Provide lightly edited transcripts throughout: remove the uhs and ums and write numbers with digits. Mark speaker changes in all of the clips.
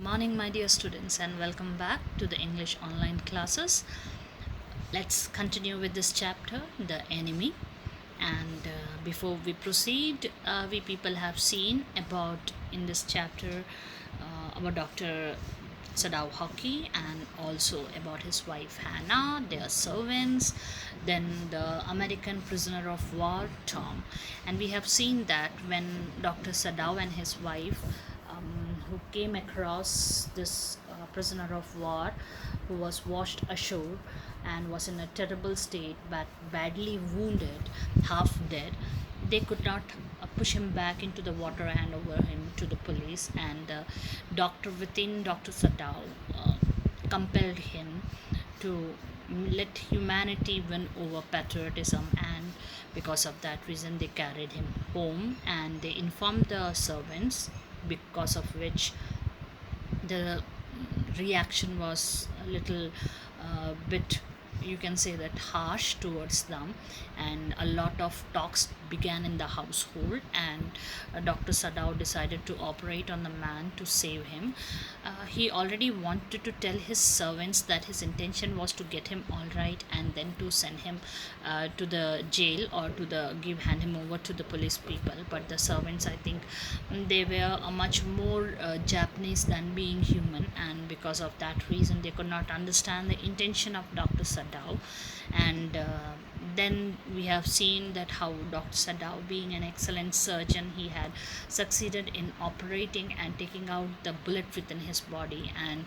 Speaker 1: Morning, my dear students, and welcome back to the English online classes. Let's continue with this chapter, The Enemy. And before we proceed, we people have seen about in this chapter about Dr. Sadao Hockey and also about his wife Hannah, their servants, then the American prisoner of war Tom. And we have seen that when Dr. Sadao and his wife who came across this prisoner of war who was washed ashore and was in a terrible state but badly wounded, half dead. They could not push him back into the water and hand over him to the police, and Dr. Sadao compelled him to let humanity win over patriotism, and because of that reason they carried him home and they informed the servants, because of which the reaction was a little bit, you can say that, harsh towards them, and a lot of talks began in the household, and Dr. Sadao decided to operate on the man to save him. He already wanted to tell his servants that his intention was to get him all right and then to send him to the jail or to the hand him over to the police people, but the servants, I think, they were much more Japanese than being human, and because of that reason they could not understand the intention of Dr. Sadao. And then we have seen that how Dr. Sadao, being an excellent surgeon, he had succeeded in operating and taking out the bullet within his body. And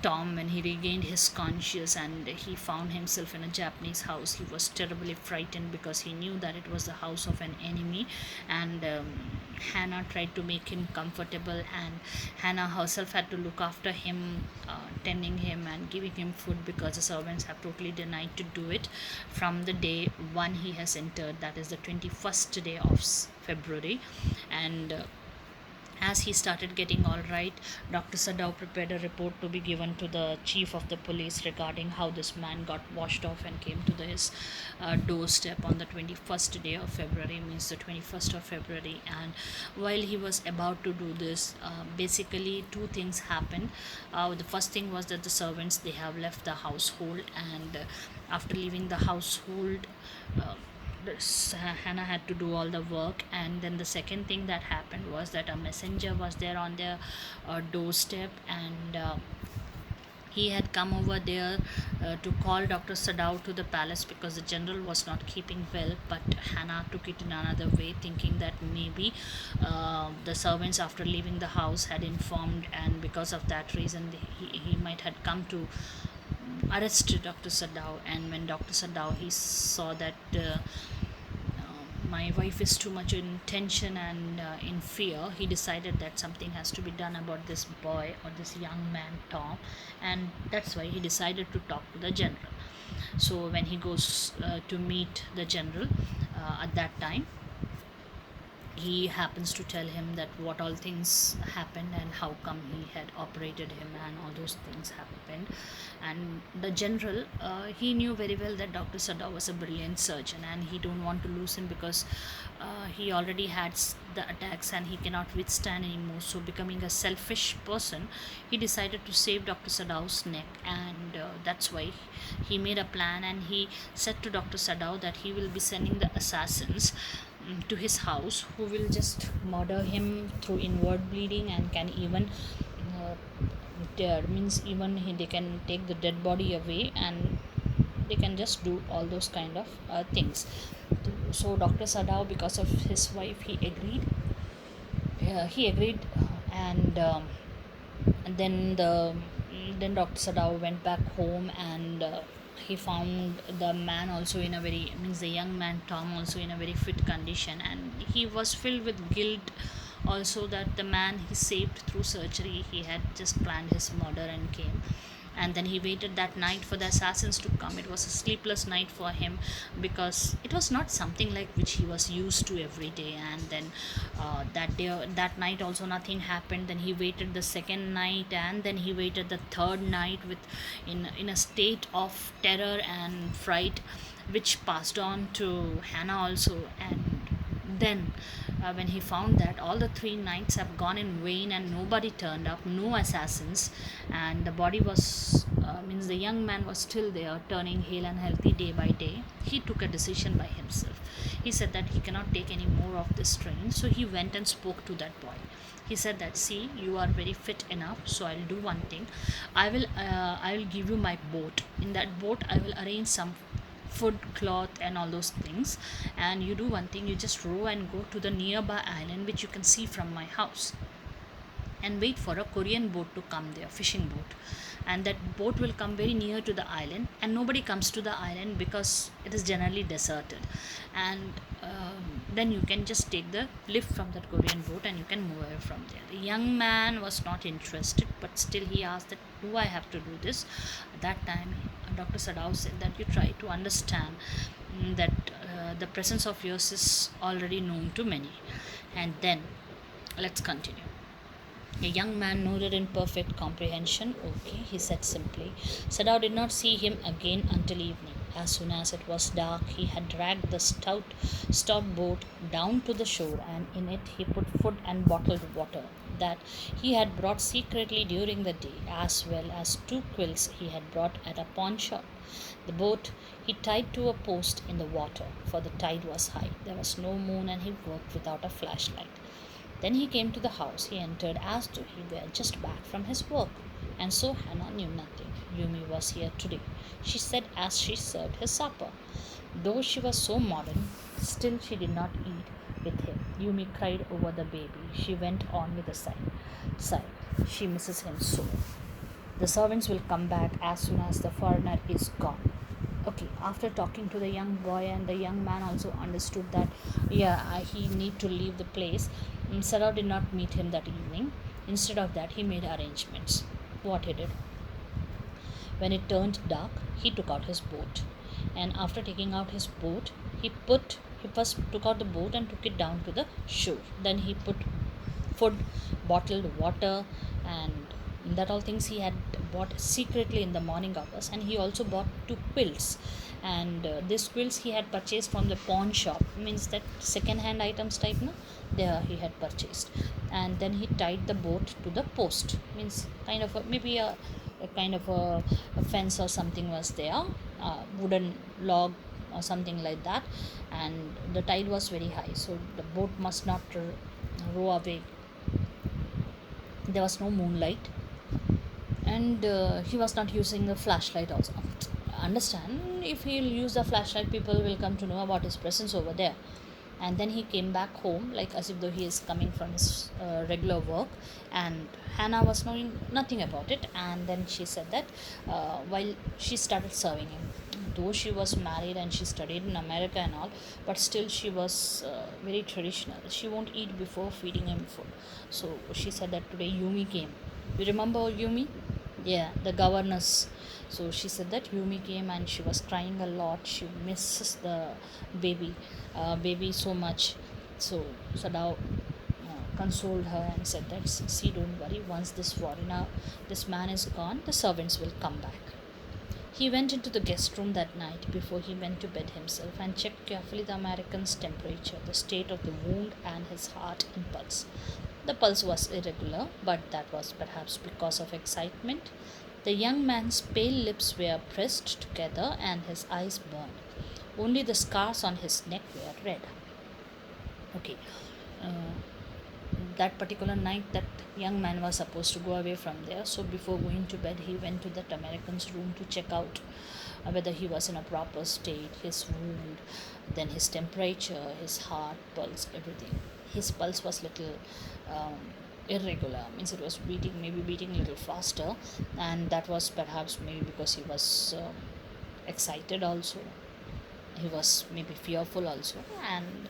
Speaker 1: Tom, when he regained his conscience and he found himself in a Japanese house, he was terribly frightened because he knew that it was the house of an enemy. And Hannah tried to make him comfortable, and Hannah herself had to look after him, tending him and giving him food, because the servants have totally denied to do it from the day one he has entered, that is the 21st day of February. And as he started getting all right, Dr. Sadao prepared a report to be given to the chief of the police regarding how this man got washed off and came to his doorstep on the 21st day of February, means the 21st of February. And while he was about to do this, basically two things happened. The first thing was that the servants, they have left the household, and after leaving the household, Hannah had to do all the work. And then the second thing that happened was that a messenger was there on their doorstep, and he had come over there to call Dr. Sadao to the palace because the general was not keeping well. But Hannah took it in another way, thinking that maybe the servants, after leaving the house, had informed, and because of that reason he might had come to arrested Dr. Sadao. And when Dr. Sadao, he saw that my wife is too much in tension and in fear, he decided that something has to be done about this boy or this young man Tom, and that's why he decided to talk to the general. So when he goes to meet the general at that time, he happens to tell him that what all things happened and how come he had operated him and all those things happened. And the general, he knew very well that Dr. Sadao was a brilliant surgeon, and he don't want to lose him because he already had the attacks and he cannot withstand anymore. So becoming a selfish person, he decided to save Dr. Sadao's neck, and that's why he made a plan. And he said to Dr. Sadao that he will be sending the assassins to his house, who will just murder him through inward bleeding, and can even means even they can take the dead body away, and they can just do all those kind of things. So Dr. Sadao, because of his wife, he agreed. And then Dr. Sadao went back home, and he found the man also in a very, means the young man Tom, also in a very fit condition, and he was filled with guilt also that the man he saved through surgery, he had just planned his murder and came. And then he waited that night for the assassins to come. It was a sleepless night for him, because it was not something like which he was used to every day. And then that night also nothing happened. Then he waited the second night, and then he waited the third night with in a state of terror and fright, which passed on to Hannah also. And then when he found that all the 3 nights have gone in vain and nobody turned up, no assassins, and the body was, means the young man was still there, turning hale and healthy day by day, he took a decision by himself. He said that he cannot take any more of this strain, so he went and spoke to that boy. He said that, see, you are very fit enough, so I'll do one thing. I will give you my boat. In that boat I will arrange some food, cloth, and all those things, and you do one thing, you just row and go to the nearby island which you can see from my house, and wait for a Korean boat to come there, fishing boat, and that boat will come very near to the island, and nobody comes to the island because it is generally deserted, and then you can just take the lift from that Korean boat and you can move away from there. The young man was not interested, but still he asked that, do I have to do this? At that time, Dr. Sadao said that you try to understand that the presence of yours is already known to many. And then let's continue. A young man nodded in perfect comprehension. Okay, he said simply. Sadao did not see him again until evening. As soon as it was dark, he had dragged the stout boat down to the shore, and in it he put food and bottled water that he had brought secretly during the day, as well as 2 quills he had brought at a pawn shop. The boat he tied to a post in the water, for the tide was high. There was no moon, and he worked without a flashlight. Then he came to the house. He entered as though he were just back from his work. And so Hannah knew nothing. Yumi was here today, she said as she served his supper. Though she was so modern, still she did not eat with him. Yumi cried over the baby. She went on with a sigh. She misses him so. The servants will come back as soon as the foreigner is gone. Okay, after talking to the young boy, and the young man also understood that, he need to leave the place. Sarah did not meet him that evening. Instead of that, he made arrangements. What he did, when it turned dark, he took out his boat, and after taking out his boat, he first took out the boat and took it down to the shore. Then he put food, bottled water, and that all things he had bought secretly in the morning hours. And he also bought 2 quilts, and these quilts he had purchased from the pawn shop, means that second hand items type, no, there he had purchased. And then he tied the boat to the post, means kind of maybe a kind of a fence or something was there, wooden log or something like that, and the tide was very high, so the boat must not row away. There was no moonlight, and he was not using the flashlight also. Understand, if he'll use the flashlight, people will come to know about his presence over there. And then he came back home, like as if though he is coming from his regular work, and Hannah was knowing nothing about it. And then she said that, while she started serving him, though she was married and she studied in America and all, but still she was very traditional. She won't eat before feeding him food. So she said that today Yumi came. You remember Yumi? Yeah, the governess. So she said that Yumi came and she was crying a lot. She misses the baby baby so much. So Sadao consoled her and said that, see, don't worry, once this man is gone, the servants will come back. He went into the guest room that night before he went to bed himself, and checked carefully the American's temperature, the state of the wound, and his heart and pulse. The pulse was irregular, but that was perhaps because of excitement. The young man's pale lips were pressed together and his eyes burned. Only the scars on his neck were red. Okay, uh, that particular night, that young man was supposed to go away from there. So before going to bed, he went to that American's room to check out whether he was in a proper state, his wound, then his temperature, his heart, pulse, everything. His pulse was little um, irregular, means it was beating a little faster, and that was perhaps maybe because he was excited also. He was maybe fearful also, and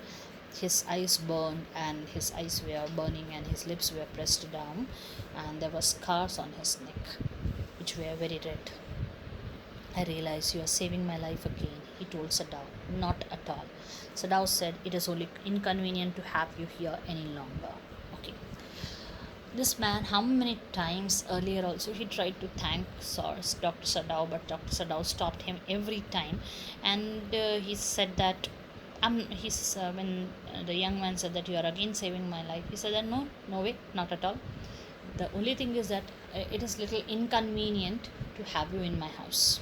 Speaker 1: his eyes burned, and his eyes were burning, and his lips were pressed down, and there were scars on his neck which were very red. I realize you are saving my life again, he told Sadao. Not at all. Sadao said, it is only inconvenient to have you here any longer. Okay. This man, how many times earlier also he tried to thank Dr. Sadao, but Dr. Sadao stopped him every time, and he said that When the young man said that you are again saving my life, he said that no, no way, not at all. The only thing is that it is little inconvenient to have you in my house.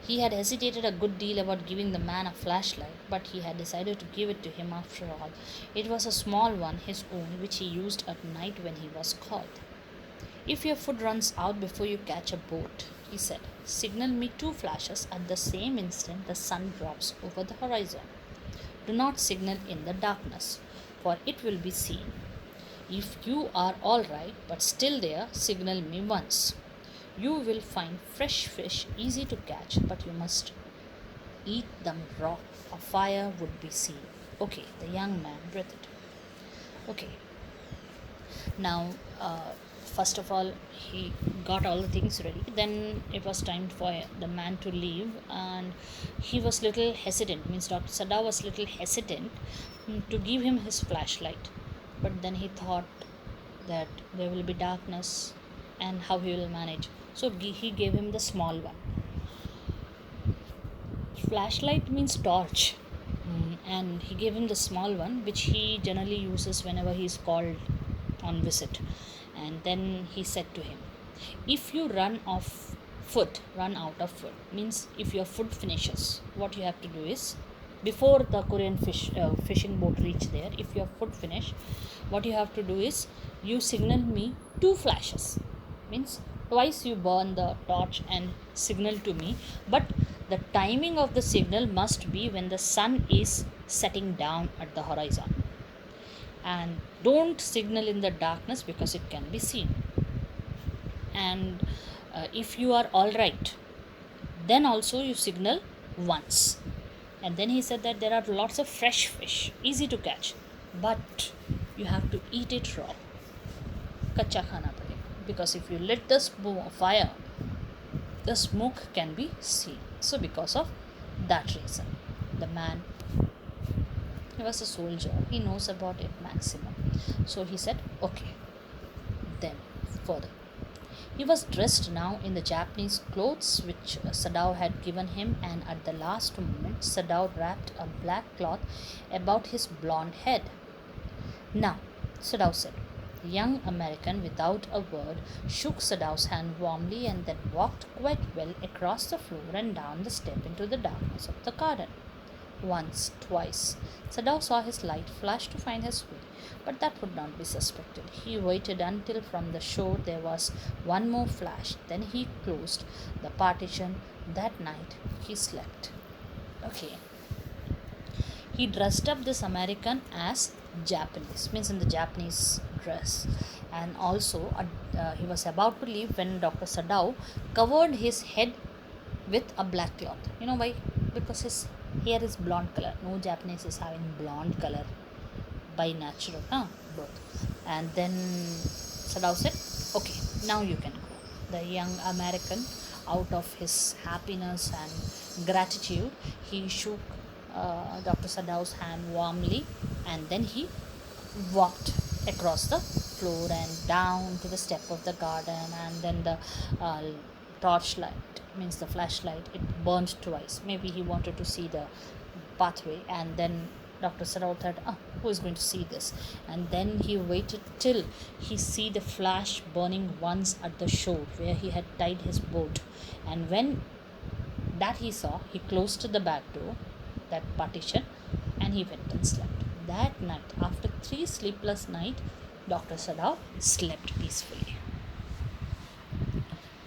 Speaker 1: He had hesitated a good deal about giving the man a flashlight, but he had decided to give it to him after all. It was a small one, his own, which he used at night when he was called. If your food runs out before you catch a boat, he said, signal me 2 flashes at the same instant the sun drops over the horizon. Do not signal in the darkness, for it will be seen. If you are all right but still there, signal me once. You will find fresh fish easy to catch, but you must eat them raw. A fire would be seen. Okay, the young man breathed. Okay, now first of all he got all the things ready. Then it was time for the man to leave, and he was little hesitant, means Dr. Sada was little hesitant to give him his flashlight. But then he thought that there will be darkness and how he will manage, so he gave him the small one. Flashlight means torch. And he gave him the small one, which he generally uses whenever he is called on visit. And then he said to him, if you run out of food, means if your food finishes, what you have to do is, before the Korean fishing boat reach there, if your food finish, what you have to do is, you signal me 2 flashes, means twice you burn the torch and signal to me, but the timing of the signal must be when the sun is setting down at the horizon. And don't signal in the darkness because it can be seen. And if you are all right, then also you signal once. And then he said that there are lots of fresh fish, easy to catch, but you have to eat it raw. Kacha khana padega. Because if you lit the fire, the smoke can be seen. So because of that reason, the man, he was a soldier, he knows about it maximum. So he said, okay. Then further, he was dressed now in the Japanese clothes which Sadao had given him, and at the last moment Sadao wrapped a black cloth about his blond head. Now, Sadao said. The young American, without a word, shook Sadao's hand warmly and then walked quite well across the floor and down the step into the darkness of the garden. Once, twice, Sadao saw his light flash to find his way, but that would not be suspected. He waited until from the shore there was one more flash, then he closed the partition. That night he slept. Okay. He dressed up this American as Japanese, means in the Japanese dress, and also he was about to leave when Dr. Sadao covered his head with a black cloth. You know why? Because his hair is blonde color. No Japanese is having blonde color by natural, birth. And then Sadao said, okay, now you can go. The young American, out of his happiness and gratitude, he shook Dr. Sadao's hand warmly, and then he walked across the floor and down to the step of the garden. And then the torchlight, means the flashlight, it burned twice. Maybe he wanted to see the pathway, and then Dr. Sadao thought, who is going to see this? And then he waited till he see the flash burning once at the shore where he had tied his boat. And when that he saw, he closed the back door, that partition, and he went and slept. That night, after 3 sleepless nights, Dr. Sadao slept peacefully.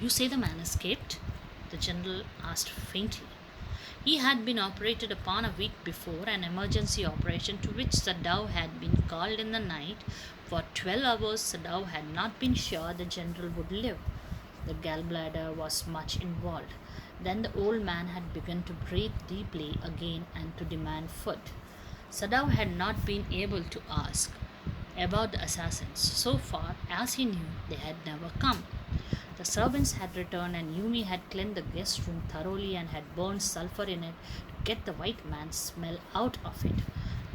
Speaker 1: You say the man escaped? The general asked faintly. He had been operated upon a week before, an emergency operation to which Sadao had been called in the night. For 12 hours, Sadao had not been sure the general would live. The gallbladder was much involved. Then the old man had begun to breathe deeply again and to demand food. Sadao had not been able to ask about the assassins. So far as he knew, they had never come. The servants had returned, and Yumi had cleaned the guest room thoroughly and had burned sulphur in it to get the white man's smell out of it.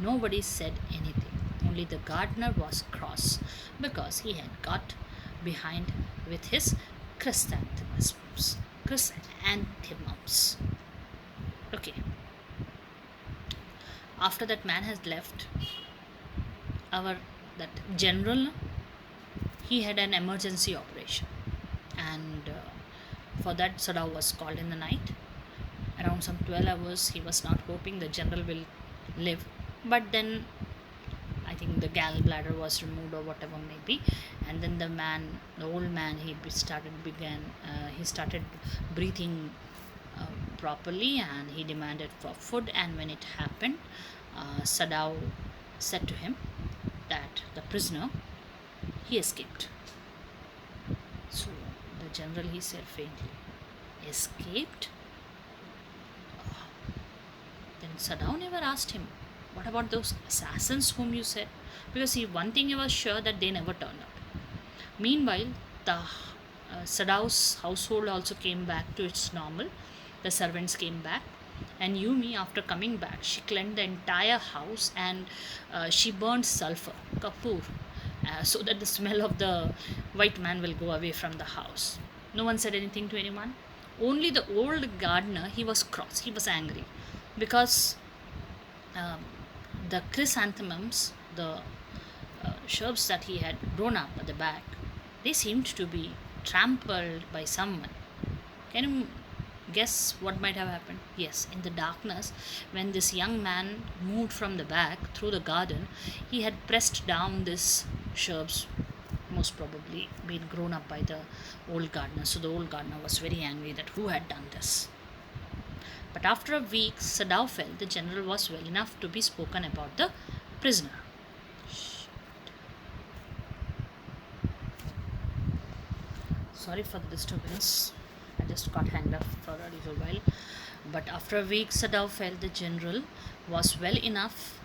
Speaker 1: Nobody said anything. Only the gardener was cross because he had got behind with his chrysanthemums. Okay. after that man has left, our that general, he had an emergency operation, and for that Sadao was called in the night around some 12 hours. He was not hoping the general will live, but then I think the gallbladder was removed or whatever may be, and then the old man, he started breathing properly, and he demanded for food. And when it happened, Sadao said to him that the prisoner, he escaped. So the general, he said faintly, escaped? Then Sadao never asked him, what about those assassins whom you said? Because one thing he was sure, that they never turned up. Meanwhile, the Sadao's household also came back to its normal. The servants came back, and Yumi, after coming back, she cleaned the entire house, and she burned sulfur, kapoor, so that the smell of the white man will go away from the house. No one said anything to anyone. Only the old gardener, he was cross, he was angry, because um, the chrysanthemums, the shrubs that he had grown up at the back, they seemed to be trampled by someone. Can you guess what might have happened? Yes, in the darkness, when this young man moved from the back through the garden, he had pressed down these shrubs, most probably been grown up by the old gardener. So the old gardener was very angry that who had done this. But after a week, Sadao felt the general was well enough to be spoken about the prisoner. Sorry for the disturbance. I just got hanged up for a little while. But after a week, Sadao felt the general was well enough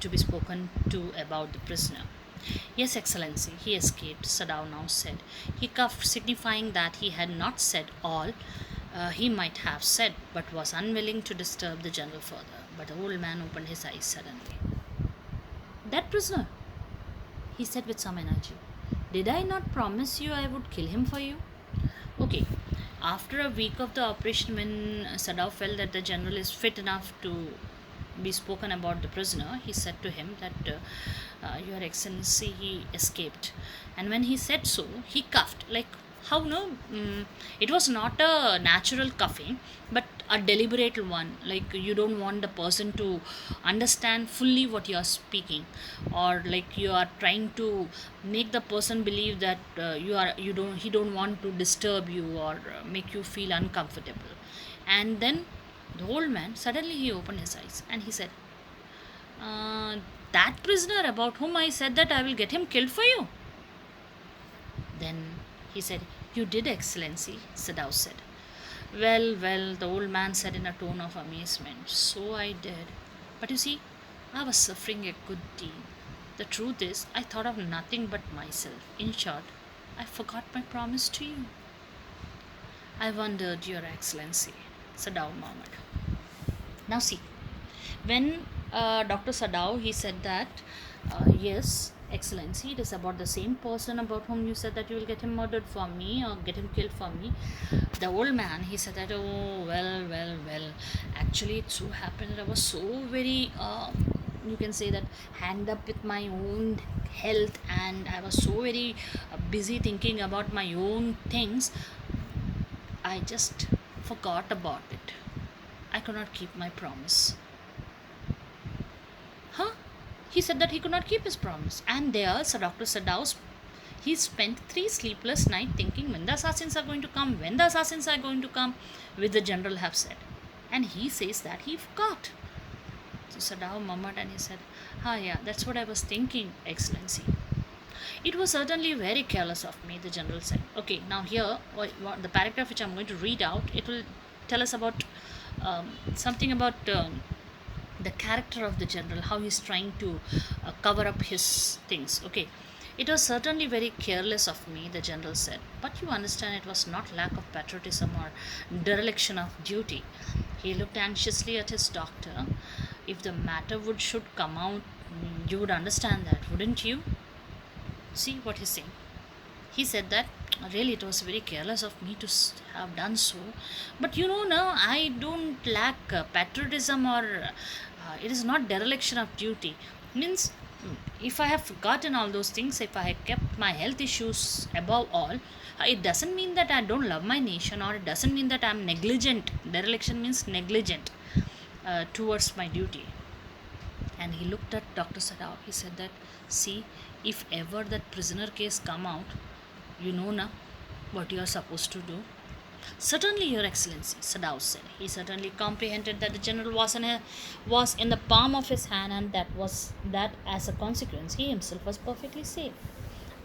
Speaker 1: to be spoken to about the prisoner. Yes, Excellency, he escaped, Sadao now said. He coughed, signifying that he had not said all he might have said, but was unwilling to disturb the general further. But the old man opened his eyes suddenly. That prisoner, he said with some energy. Did I not promise you I would kill him for you? Okay, after a week of the operation, when Sadao felt that the general is fit enough to be spoken about the prisoner, he said to him that Your Excellency, he escaped. And when he said so, he coughed, like how no, it was not a natural coughing, but a deliberate one, like you don't want the person to understand fully what you are speaking, or like you are trying to make the person believe that he don't want to disturb you or make you feel uncomfortable. And then the old man, suddenly he opened his eyes and he said, that prisoner about whom I said that I will get him killed for you. Then he said, You did, Excellency, Sadao said. Well, well, the old man said in a tone of amazement. So I did. But you see, I was suffering a good deal. The truth is, I thought of nothing but myself. In short, I forgot my promise to you. I wondered, Your Excellency, Sadao murmured. Now see, when Dr. Sadao, he said that, yes, Excellency, it is about the same person about whom you said that you will get him murdered for me or get him killed for me. The old man, he said that, oh, well, well, well. Actually, it so happened that I was so very, you can say that, hanged up with my own health, and I was so very busy thinking about my own things. I just forgot about it. I could not keep my promise. Huh? He said that he could not keep his promise. And there, Sir Dr. Sadao, he spent 3 sleepless nights thinking when the assassins are going to come, when the assassins are going to come, which the general have said. And he says that he forgot. So Sadao murmured and he said, yeah, that's what I was thinking, Excellency. It was certainly very careless of me, the general said. Okay, now here, the paragraph which I'm going to read out, it will tell us about something about the character of the general, how he's trying to cover up his things. Okay, it was certainly very careless of me, the general said, but you understand it was not lack of patriotism or dereliction of duty. He looked anxiously at his doctor. If the matter should come out, you would understand that, wouldn't you? See what he's saying. He said that really it was very careless of me to have done so, but now I don't lack patriotism or it is not dereliction of duty. Means, if I have forgotten all those things, if I have kept my health issues above all, it doesn't mean that I don't love my nation, or it doesn't mean that I'm negligent. Dereliction means negligent towards my duty. And he looked at Dr. Sadao. He said that, see, if ever that prisoner case come out, you know now what you are supposed to do. Certainly, Your Excellency, Sadao said. He certainly comprehended that the general was in the palm of his hand, and that as a consequence he himself was perfectly safe.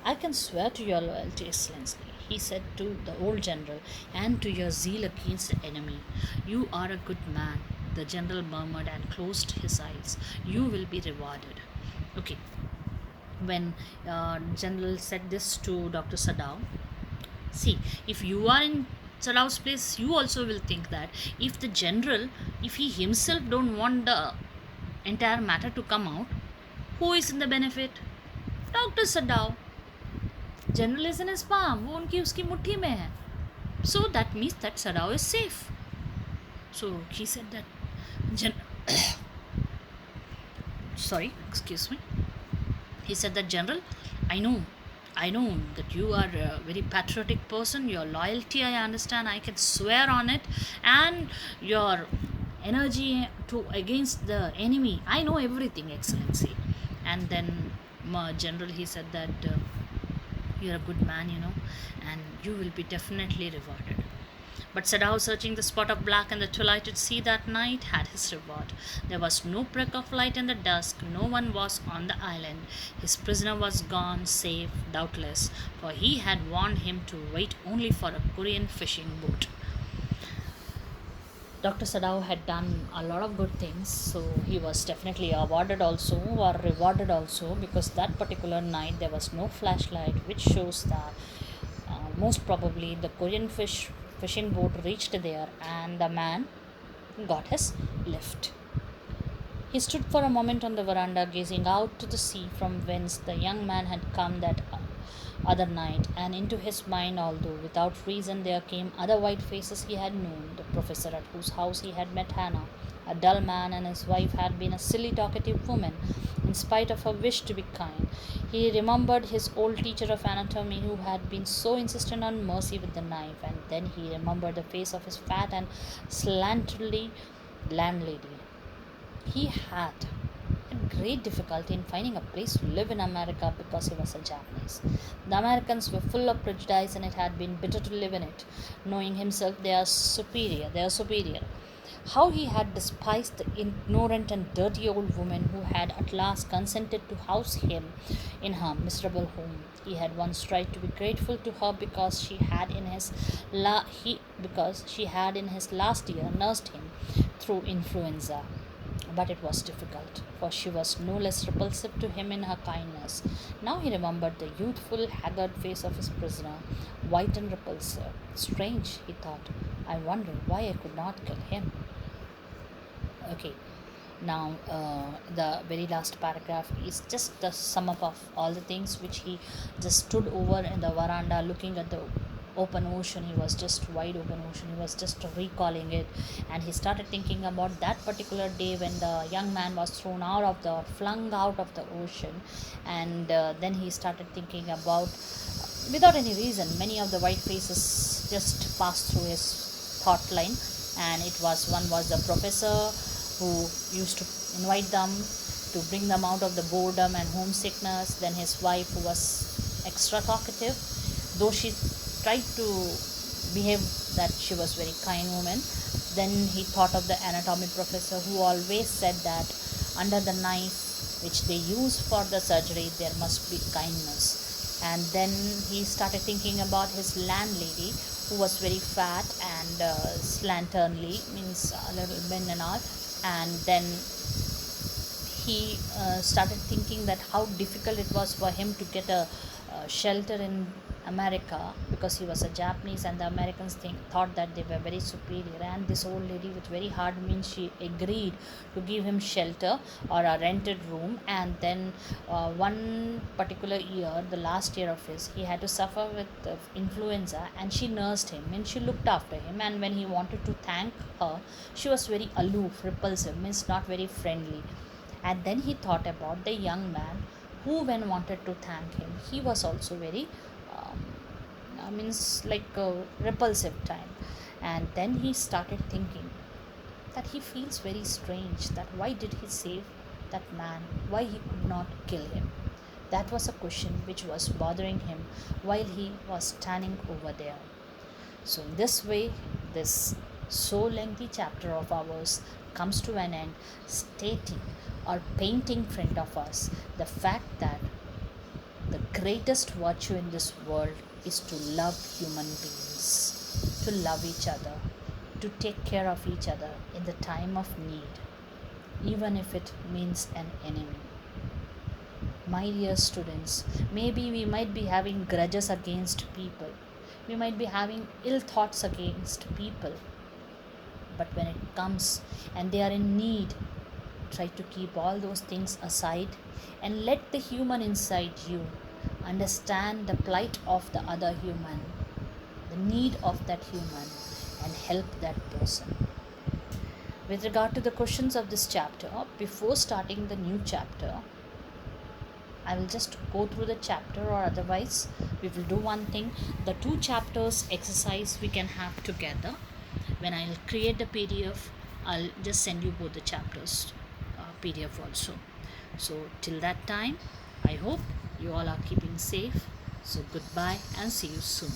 Speaker 1: I can swear to your loyalty, Excellency, he said to the old general, and to your zeal against the enemy. You are a good man. The general murmured and closed his eyes. You will be rewarded. Okay. When general said this to Dr. Sadao, see, if you are in Sadao's place, you also will think that if the general, if he himself don't want the entire matter to come out, who is in the benefit? Dr. Sadao. General is in his palm, वो उनकी उसकी मुट्ठी में है. So that means that Sadao is safe. So he said that sorry, excuse me. He said that, General, I know that you are a very patriotic person. Your loyalty, I understand. I can swear on it. And your energy to against the enemy, I know everything, Excellency. And then General, he said that you're a good man, and you will be definitely rewarded. But Sadao, searching the spot of black in the twilighted sea that night, had his reward. There was no break of light in the dusk. No one was on the island. His prisoner was gone, safe, doubtless, for he had warned him to wait only for a Korean fishing boat. Dr. Sadao had done a lot of good things, so he was definitely awarded also, or rewarded also, because that particular night there was no flashlight, which shows that most probably the Korean fishing boat reached there and the man got his lift. He stood for a moment on the veranda, gazing out to the sea from whence the young man had come that other night, and into his mind, although without reason, there came other white faces he had known. The professor at whose house he had met Hannah, a dull man, and his wife had been a silly, talkative woman, in spite of her wish to be kind. He remembered his old teacher of anatomy who had been so insistent on mercy with the knife, and then he remembered the face of his fat and slanterly landlady. He had great difficulty in finding a place to live in America because he was a Japanese. The Americans were full of prejudice, and it had been bitter to live in it, knowing himself they are superior. How he had despised the ignorant and dirty old woman who had at last consented to house him in her miserable home. He had once tried to be grateful to her because she had in his last year nursed him through influenza. But it was difficult, for she was no less repulsive to him in her kindness. Now he remembered the youthful, haggard face of his prisoner, white and repulsive. Strange, he thought. I wonder why I could not kill him. Okay, now the very last paragraph is just the sum up of all the things which he just stood over in the veranda looking at the open ocean. He was just wide open ocean. He was just recalling it, and he started thinking about that particular day when the young man was flung out of the ocean. And then he started thinking about, without any reason, many of the white faces just passed through his thought line. And one was the professor who used to invite them to bring them out of the boredom and homesickness. Then his wife, who was extra talkative, though she tried to behave that she was very kind woman. Then he thought of the anatomy professor who always said that under the knife which they use for the surgery there must be kindness. And then he started thinking about his landlady, who was very fat and slanterly, means a little bent and all. And then he started thinking that how difficult it was for him to get a shelter in America, because he was a Japanese, and the Americans thought that they were very superior. And this old lady, with very hard means, she agreed to give him shelter or a rented room. And then one particular year, the last year of his, he had to suffer with influenza, and she nursed him and she looked after him. And when he wanted to thank her, she was very aloof, repulsive, means not very friendly. And then he thought about the young man who, when wanted to thank him, he was also very um, means like a repulsive time. And then he started thinking that he feels very strange, that why did he save that man, why he could not kill him. That was a question which was bothering him while he was standing over there. So in this way, this so lengthy chapter of ours comes to an end, stating or painting in front of us the fact that the greatest virtue in this world is to love human beings, to love each other, to take care of each other in the time of need, even if it means an enemy. My dear students, maybe we might be having grudges against people, we might be having ill thoughts against people, but when it comes and they are in need, try to keep all those things aside and let the human inside you understand the plight of the other human, the need of that human, and help that person. With regard to the questions of this chapter, before starting the new chapter, I will just go through the chapter, or otherwise, we will do one thing. The two chapters exercise we can have together. When I'll create the PDF, I'll just send you both the chapters PDF also. So, till that time, I hope you all are keeping safe. So, goodbye and see you soon.